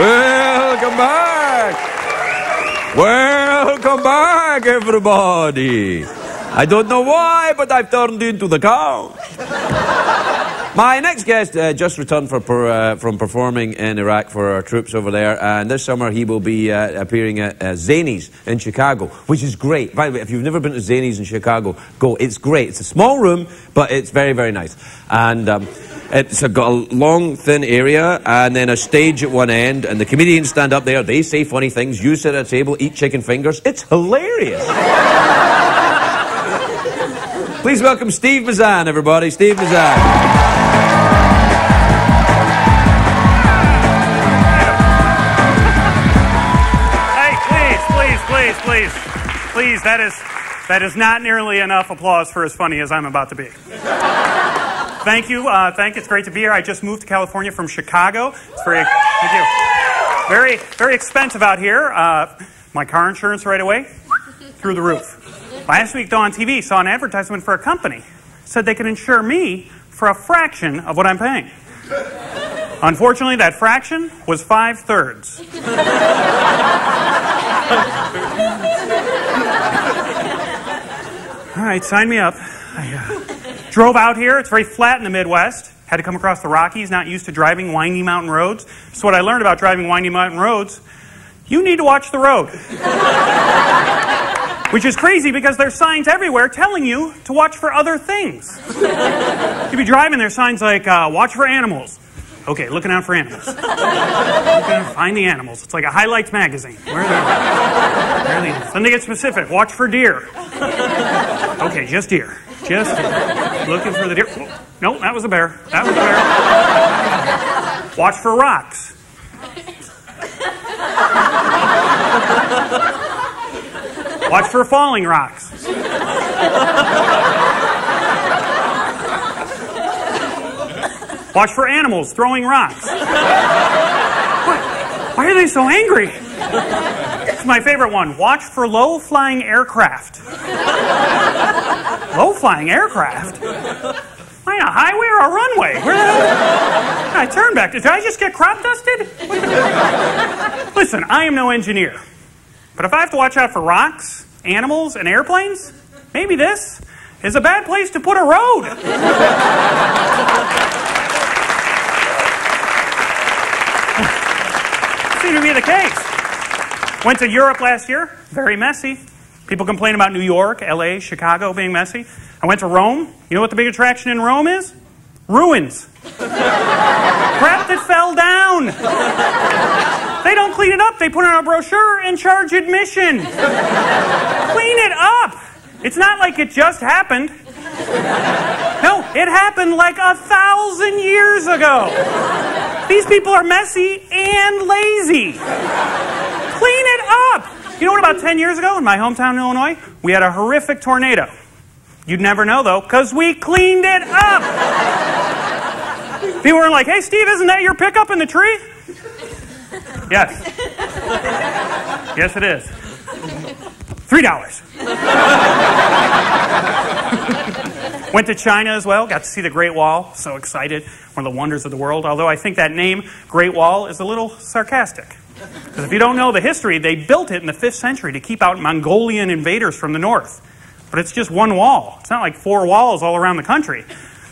Welcome back! Welcome back, everybody! I don't know why, but I've turned into the couch. My next guest just returned from performing in Iraq for our troops over there, and this summer he will be appearing at Zanies in Chicago, which is great. By the way, if you've never been to Zanies in Chicago, go. It's great. It's a small room, but it's very, very nice. And it's got a long, thin area, and then a stage at one end, and the comedians stand up there, they say funny things, you sit at a table, eat chicken fingers. It's hilarious. Please welcome Steve Mazan, everybody. Steve Mazan. Hey, please, that is not nearly enough applause for as funny as I'm about to be. Thank you. It's great to be here. I just moved to California from Chicago. It's thank you. Very, very expensive out here. My car insurance right away, through the roof. Last week, though, on TV, saw an advertisement for a company. Said they could insure me for a fraction of what I'm paying. Unfortunately, that fraction was 5/3. All right, sign me up. I drove out here. It's very flat in the Midwest. Had to come across the Rockies, not used to driving windy mountain roads. So what I learned about driving windy mountain roads, you need to watch the road. Which is crazy because there's signs everywhere telling you to watch for other things. You'd be driving, there's signs like, watch for animals. Okay, looking out for animals. Find the animals. It's like a highlights magazine. Where are they? Then they get specific. Watch for deer. Okay, just deer. Just deer. Looking for the deer. No, that was a bear. That was a bear. Watch for rocks. Watch for falling rocks. Watch for animals throwing rocks. Why are they so angry? This is my favorite one. Watch for low-flying aircraft. Low-flying aircraft? Am I a highway or a runway? I turn back. Did I just get crop dusted? Listen, I am no engineer. But if I have to watch out for rocks, animals, and airplanes, maybe this is a bad place to put a road. Seems to be the case. Went to Europe last year. Very messy. People complain about New York, LA, Chicago being messy. I went to Rome. You know what the big attraction in Rome is? Ruins. Crap that fell down. They don't clean it up. They put on a brochure and charge admission. Clean it up. It's not like it just happened. No, it happened like 1,000 years ago. These people are messy and lazy. Clean it up. You know what, about 10 years ago in my hometown in Illinois, we had a horrific tornado. You'd never know, though, because we cleaned it up. People were like, hey, Steve, isn't that your pickup in the tree? Yes. Yes, it is. $3. Went to China as well. Got to see the Great Wall. So excited. One of the wonders of the world. Although I think that name, Great Wall, is a little sarcastic. Because if you don't know the history, they built it in the 5th century to keep out Mongolian invaders from the north. But it's just one wall. It's not like 4 walls all around the country.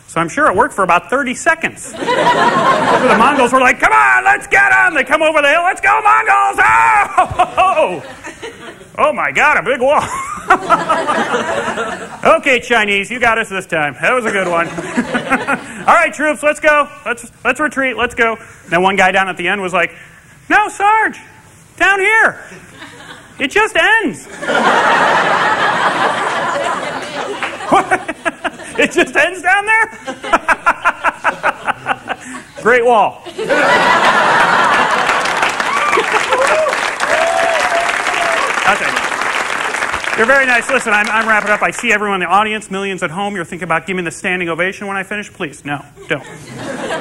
So I'm sure it worked for about 30 seconds. The Mongols were like, come on, let's get them. They come over the hill. Let's go, Mongols. Oh my God, a big wall. Okay, Chinese, you got us this time. That was a good one. All right, troops, let's go. Let's retreat. Let's go. And then one guy down at the end was like, no, Sarge, down here. It just ends. What? It just ends down there? Great Wall. You're very nice. Listen, I'm wrapping up. I see everyone in the audience, millions at home. You're thinking about giving me the standing ovation when I finish? Please, no, don't.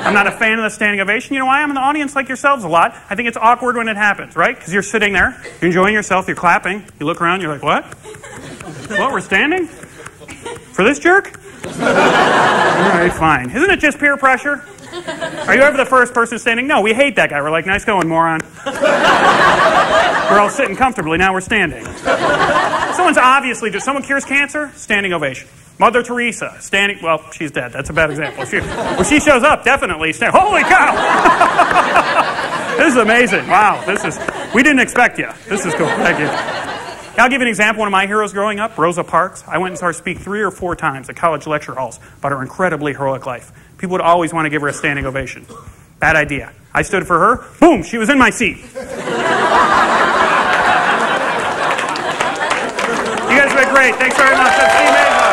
I'm not a fan of the standing ovation. You know why? I'm in the audience like yourselves a lot. I think it's awkward when it happens, right? Because you're sitting there, you're enjoying yourself, you're clapping. You look around, you're like, what? What, we're standing? For this jerk? All right, fine. Isn't it just peer pressure? Are you ever the first person standing? No, we hate that guy. We're like, nice going, moron. We're all sitting comfortably. Now we're standing. Someone cures cancer, standing ovation. Mother Teresa, standing, well, she's dead. That's a bad example. When she shows up, definitely stand. Holy cow! This is amazing. Wow, we didn't expect you. This is cool. Thank you. I'll give you an example. One of my heroes growing up, Rosa Parks. I went and saw her speak 3 or 4 times at college lecture halls about her incredibly heroic life. People would always want to give her a standing ovation. Bad idea. I stood for her. Boom, she was in my seat. You guys have been great. Thanks very much. That's Steve Mason.